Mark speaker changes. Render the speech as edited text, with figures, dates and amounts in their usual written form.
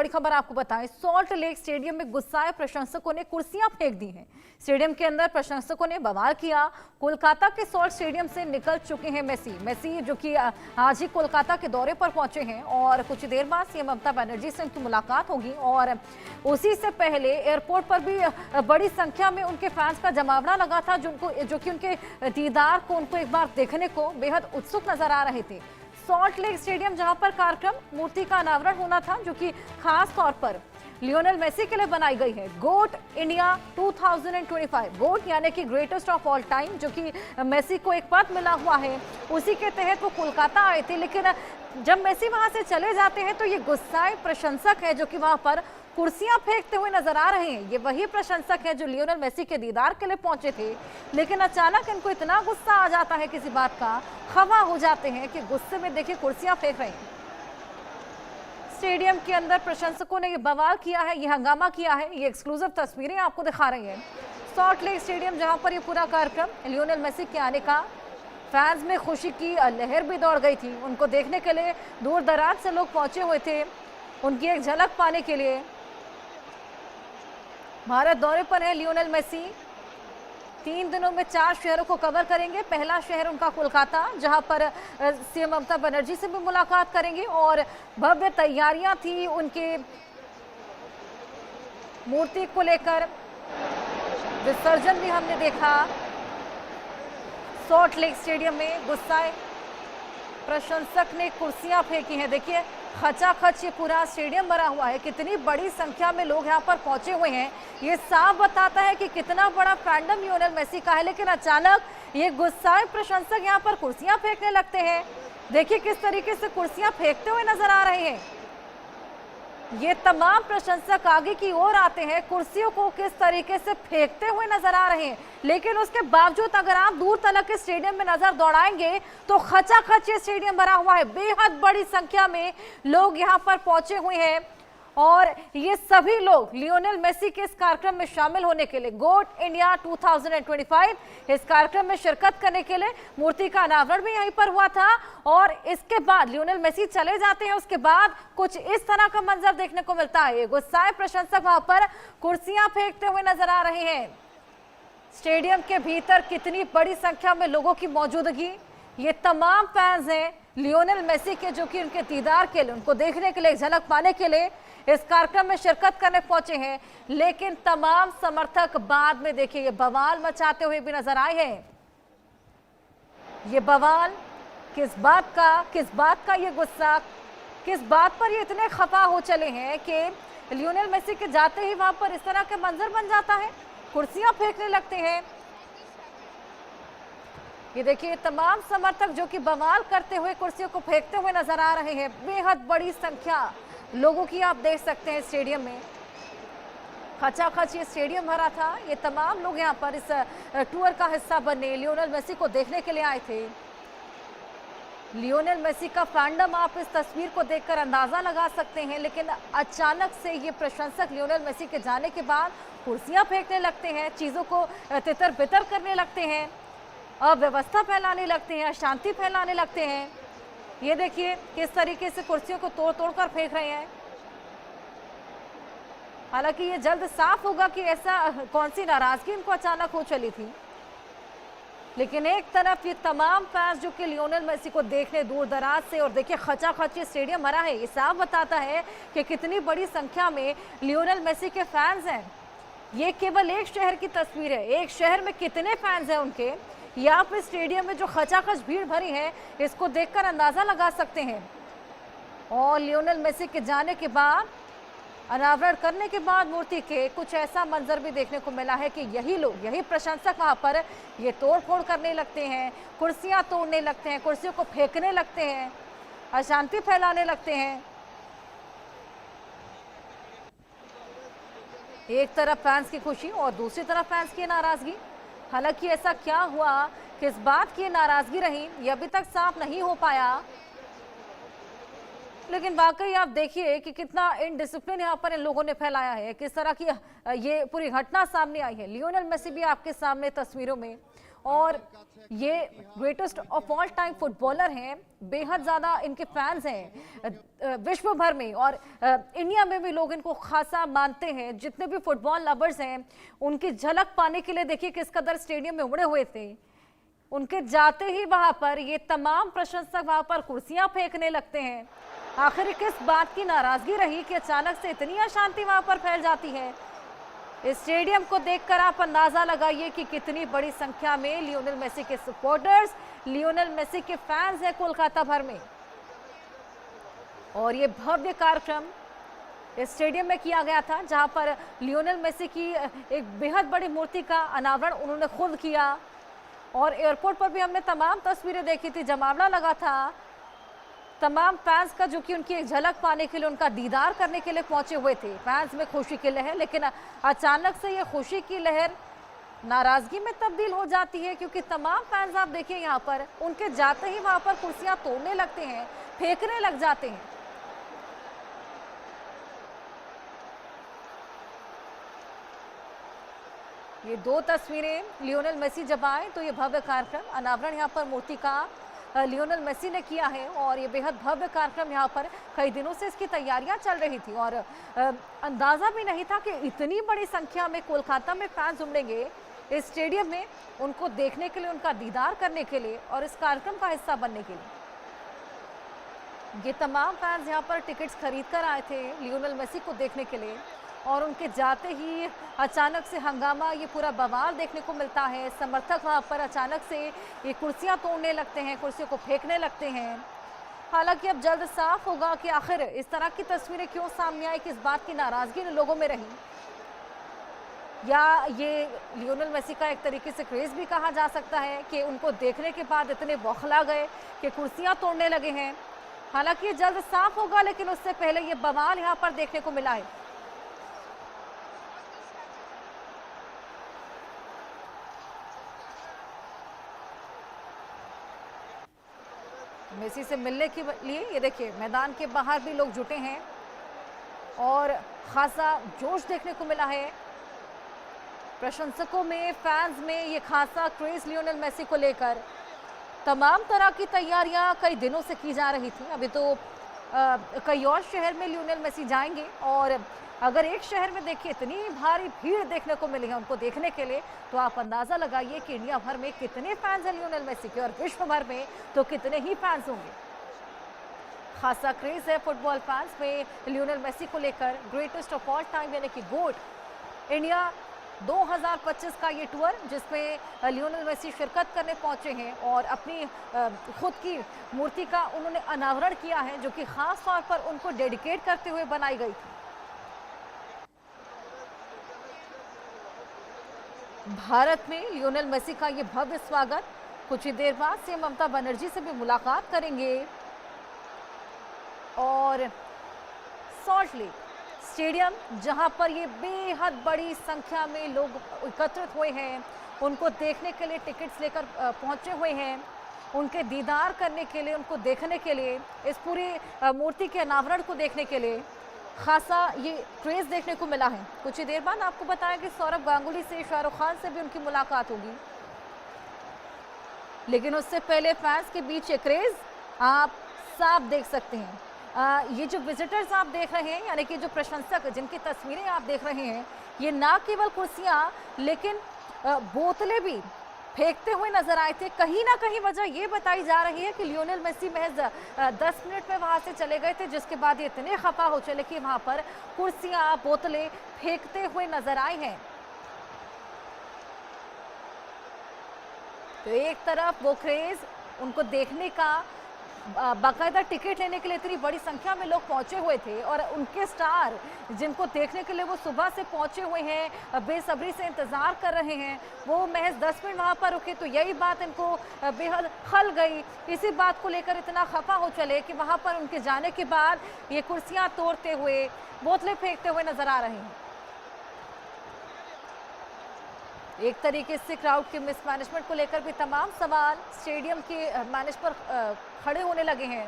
Speaker 1: बड़ी खबर आपको बताएं, सॉल्ट लेक स्टेडियम में गुस्साए प्रशंसकों ने कुर्सियां फेंक दी हैं। स्टेडियम के अंदर प्रशंसकों ने बवाल किया। कोलकाता के सॉल्ट स्टेडियम से निकल चुके हैं मेसी जो कि आज ही कोलकाता के दौरे पर पहुंचे हैं और कुछ देर बाद सीएम ममता बनर्जी से उनकी मुलाकात होगी। और उसी से पहले एयरपोर्ट पर भी बड़ी संख्या में उनके फैंस का जमावड़ा लगा था, जो कि उनके दीदार को उनको एक बार देखने को बेहद उत्सुक नजर आ रहे थे। सॉल्ट लेक स्टेडियम जहां पर कार्यक्रम मूर्ति का अनावरण होना था, जो कि खास तौर पर लियोनेल मेसी के लिए बनाई गई है। गोट इंडिया 2025, गोट यानी कि ग्रेटेस्ट ऑफ ऑल टाइम, जो कि मेसी को एक पद मिला हुआ है, उसी के तहत वो कोलकाता आए थे। लेकिन जब मेसी वहां से चले जाते हैं तो ये गुस्साए प्रशंसक है जो कि वहां पर कुर्सियां फेंकते हुए नजर आ रहे हैं। ये वही प्रशंसक है जो लियोनेल मेसी के दीदार के लिए पहुंचे थे, लेकिन अचानक इनको इतना गुस्सा आ जाता है किसी बात का, खफा हो जाते हैं कि गुस्से में देखिए कुर्सियां फेंक रहे हैं। स्टेडियम के अंदर प्रशंसकों ने ये बवाल किया है, ये हंगामा किया है। ये एक्सक्लूसिव तस्वीरें आपको दिखा रही हैं। सॉल्ट लेक स्टेडियम जहां पर ये पूरा कार्यक्रम लियोनेल मेसी के आने का, फैंस में खुशी की लहर भी दौड़ गई थी। उनको देखने के लिए दूर दराज से लोग पहुंचे हुए थे, उनकी एक झलक पाने के लिए। भारत दौरे पर है लियोनेल मेसी। 3 दिनों में 4 शहरों को कवर करेंगे। पहला शहर उनका कोलकाता, जहां पर सीएम ममता बनर्जी से भी मुलाकात करेंगे और भव्य तैयारियां थी उनके मूर्ति को लेकर। विसर्जन भी हमने देखा सॉल्ट लेक स्टेडियम में। गुस्साए प्रशंसक ने कुर्सियां फेंकी हैं। देखिए खचाखच ये पूरा स्टेडियम भरा हुआ है, कितनी बड़ी संख्या में लोग यहाँ पर पहुंचे हुए हैं। ये साफ बताता है कि कितना बड़ा फैंडम लियोनेल मेसी का है। लेकिन अचानक ये गुस्साए प्रशंसक यहाँ पर कुर्सियां फेंकने लगते हैं। देखिए किस तरीके से कुर्सियां फेंकते हुए नजर आ रहे हैं। ये तमाम प्रशंसक आगे की ओर आते हैं, कुर्सियों को किस तरीके से फेंकते हुए नजर आ रहे हैं। लेकिन उसके बावजूद अगर आप दूर तलक के स्टेडियम में नजर दौड़ाएंगे तो खचाखच ये स्टेडियम भरा हुआ है। बेहद बड़ी संख्या में लोग यहाँ पर पहुंचे हुए हैं और ये सभी लोग लियोनेल मेसी के इस कार्यक्रम में शामिल होने के लिए, गोट इंडिया 2025, इस कार्यक्रम में शिरकत करने के लिए। मूर्ति का अनावरण भी यहीं पर हुआ था और इसके बाद लियोनेल मेसी चले जाते हैं। उसके बाद कुछ इस तरह का मंजर देखने को मिलता है। गुस्साए प्रशंसक वहां पर कुर्सियां फेंकते हुए नजर आ रहे हैं। स्टेडियम के भीतर कितनी बड़ी संख्या में लोगों की मौजूदगी। ये तमाम फैंस हैं लियोनेल मेसी के, जो कि उनके दीदार के लिए, उनको देखने के लिए, झलक पाने के लिए इस कार्यक्रम में शिरकत करने पहुंचे हैं। लेकिन तमाम समर्थक बाद में देखिए ये बवाल मचाते हुए भी नजर आए हैं। ये बवाल किस बात का ये गुस्सा, किस बात पर ये इतने खफा हो चले हैं कि लियोनेल मेसी के जाते ही वहां पर इस तरह के मंजर बन जाता है, कुर्सियां फेंकने लगते हैं। ये देखिए तमाम समर्थक जो कि बवाल करते हुए कुर्सियों को फेंकते हुए नजर आ रहे हैं। बेहद बड़ी संख्या लोगों की आप देख सकते हैं स्टेडियम में। खचाखच ये स्टेडियम भरा था। ये तमाम लोग यहाँ पर इस टूर का हिस्सा बनने, लियोनेल मेसी को देखने के लिए आए थे। लियोनेल मेसी का फैंडम आप इस तस्वीर को देखकर अंदाजा लगा सकते हैं। लेकिन अचानक से ये प्रशंसक लियोनेल मेसी के जाने के बाद कुर्सियां फेंकने लगते हैं, चीजों को तितर बितर करने लगते हैं, अव्यवस्था फैलाने लगते हैं, अशांति फैलाने लगते हैं। ये देखिए किस तरीके से कुर्सियों को तोड़ तोड़ कर फेंक रहे हैं। हालांकि ये जल्द साफ होगा कि ऐसा कौन सी नाराजगी इनको अचानक हो चली थी। लेकिन एक तरफ ये तमाम फैंस जो कि लियोनेल मेसी को देखने दूर दराज से, और देखिए खचाखच ये स्टेडियम भरा है, ये साफ बताता है कि कितनी बड़ी संख्या में लियोनेल मेसी के फैंस हैं। ये केवल एक शहर की तस्वीर है, एक शहर में कितने फैंस हैं उनके, यहाँ पे स्टेडियम में जो खचाखच भीड़ भरी है, इसको देखकर अंदाजा लगा सकते हैं। और लियोनेल मेसी के जाने के बाद, अनावरण करने के बाद मूर्ति के, कुछ ऐसा मंजर भी देखने को मिला है कि यही लोग, यही प्रशंसक वहां पर ये तोड़ फोड़ करने लगते हैं, कुर्सियां तोड़ने लगते हैं, कुर्सियों को फेंकने लगते हैं, अशांति फैलाने लगते हैं। एक तरफ फैंस की खुशी और दूसरी तरफ फैंस की नाराजगी। हालांकि ऐसा क्या हुआ, किस बात की नाराजगी रही, ये अभी तक साफ नहीं हो पाया। लेकिन वाकई आप देखिए कि कितना इनडिसिप्लिन यहाँ पर इन लोगों ने फैलाया है, किस तरह की ये पूरी घटना सामने आई है। लियोनेल मेसी भी आपके सामने तस्वीरों में, और ये greatest of all time footballer हैं, बेहद ज़्यादा इनके फैंस हैं विश्व भर में, और इंडिया में भी लोग इनको खासा मानते हैं। जितने भी फुटबॉल लवर्स हैं उनकी झलक पाने के लिए देखिए किस कदर स्टेडियम में उमड़े हुए थे। उनके जाते ही वहां पर ये तमाम प्रशंसक वहां पर कुर्सियां फेंकने लगते हैं। आखिर किस बात की नाराजगी रही कि अचानक से इतनी अशांति वहां पर फैल जाती है। इस स्टेडियम को देखकर आप अंदाजा लगाइए कि कितनी बड़ी संख्या में लियोनेल मेसी के सपोर्टर्स, लियोनेल मेसी के फैंस हैं कोलकाता भर में। और ये भव्य कार्यक्रम इस स्टेडियम में किया गया था, जहां पर लियोनेल मेसी की एक बेहद बड़ी मूर्ति का अनावरण उन्होंने खुद किया। और एयरपोर्ट पर भी हमने तमाम तस्वीरें देखी थी, जमावड़ा लगा था तमाम फैंस का, जो कि उनकी एक झलक पाने के लिए, उनका दीदार करने के लिए पहुंचे हुए थे। फैंस में खुशी की लहर, लेकिन अचानक से ये खुशी की लहर नाराजगी में तब्दील हो जाती है, क्योंकि तमाम फैंस आप देखिए यहाँ पर उनके जाते ही वहां पर कुर्सियां तोड़ने लगते हैं, फेंकने लग जाते हैं। ये दो तस्वीरें लियोनेल मेसी जब आए तो ये भव्य कार्यक्रम अनावरण यहाँ पर मूर्ति का लियोनेल मेसी ने किया है, और ये बेहद भव्य कार्यक्रम यहाँ पर कई दिनों से इसकी तैयारियां चल रही थी, और अंदाज़ा भी नहीं था कि इतनी बड़ी संख्या में कोलकाता में फैंस उमड़ेंगे इस स्टेडियम में उनको देखने के लिए, उनका दीदार करने के लिए और इस कार्यक्रम का हिस्सा बनने के लिए। ये तमाम फैंस यहाँ पर टिकट्स खरीद कर आए थे लियोनेल मेसी को देखने के लिए, और उनके जाते ही अचानक से हंगामा, ये पूरा बवाल देखने को मिलता है। समर्थक वहाँ पर अचानक से ये कुर्सियाँ तोड़ने लगते हैं, कुर्सियों को फेंकने लगते हैं। हालांकि अब जल्द साफ होगा कि आखिर इस तरह की तस्वीरें क्यों सामने आई, किस बात की नाराजगी लोगों में रही, या ये लियोनेल मेसी का एक तरीके से क्रेज भी कहा जा सकता है कि उनको देखने के बाद इतने बौखला गए कि कुर्सियाँ तोड़ने लगे हैं। हालांकि ये जल्द साफ होगा, लेकिन उससे पहले ये बवाल यहाँ पर देखने को मिला है। मेसी से मिलने के लिए ये देखिए मैदान के बाहर भी लोग जुटे हैं और खासा जोश देखने को मिला है। प्रशंसकों में, फैंस में ये खासा क्रेज लियोनेल मेसी को लेकर। तमाम तरह की तैयारियां कई दिनों से की जा रही थी। अभी तो कई और शहर में लियोनेल मेसी जाएंगे, और अगर एक शहर में देखिए इतनी भारी भीड़ देखने को मिली है उनको देखने के लिए, तो आप अंदाज़ा लगाइए कि इंडिया भर में कितने फैंस हैं लियोनेल मेसी के, और विश्व भर में तो कितने ही फैंस होंगे। खासा क्रेज है फुटबॉल फैंस में लियोनेल मेसी को लेकर। ग्रेटेस्ट ऑफ ऑल टाइम यानी कि गोट इंडिया 2025 का ये टूर, जिसमें लियोनेल मेसी शिरकत करने पहुंचे हैं और अपनी खुद की मूर्ति का उन्होंने अनावरण किया है, जो कि खास तौर पर उनको डेडिकेट करते हुए बनाई गई थी। भारत में लियोनेल मेसी का ये भव्य स्वागत। कुछ ही देर बाद सीएम ममता बनर्जी से भी मुलाकात करेंगे, और सॉल्ट लेक स्टेडियम, जहां पर ये बेहद बड़ी संख्या में लोग एकत्रित हुए हैं, उनको देखने के लिए टिकट्स लेकर पहुंचे हुए हैं, उनके दीदार करने के लिए, उनको देखने के लिए, इस पूरी मूर्ति के अनावरण को देखने के लिए खासा ये क्रेज देखने को मिला है। कुछ ही देर बाद आपको बताया कि सौरभ गांगुली से, शाहरुख खान से भी उनकी मुलाकात होगी, लेकिन उससे पहले फैंस के बीच ये क्रेज आप साफ देख सकते हैं। ये जो विजिटर्स आप देख रहे हैं, यानी कि जो प्रशंसक जिनकी तस्वीरें आप देख रहे हैं, ये ना केवल कुर्सियां लेकिन बोतलें भी फेंकते हुए नजर आए थे। कहीं ना कहीं वजह ये बताई जा रही है कि लियोनेल मेसी महज 10 मिनट में वहां से चले गए थे, जिसके बाद ये इतने खफा हो चले कि वहां पर कुर्सियां, बोतलें फेंकते हुए नजर आए हैं। तो एक तरफ वो क्रेज, उनको देखने का, बाकायदा टिकट लेने के लिए इतनी बड़ी संख्या में लोग पहुंचे हुए थे, और उनके स्टार जिनको देखने के लिए वो सुबह से पहुंचे हुए हैं, बेसब्री से इंतजार कर रहे हैं, वो महज 10 मिनट वहां पर रुके, तो यही बात इनको बेहद खल गई। इसी बात को लेकर इतना खफा हो चले कि वहां पर उनके जाने के बाद ये कुर्सियां तोड़ते हुए, बोतलें फेंकते हुए नजर आ रहे हैं। एक तरीके से क्राउड के मिसमैनेजमेंट को लेकर भी तमाम सवाल स्टेडियम के मैनेज पर खड़े होने लगे हैं।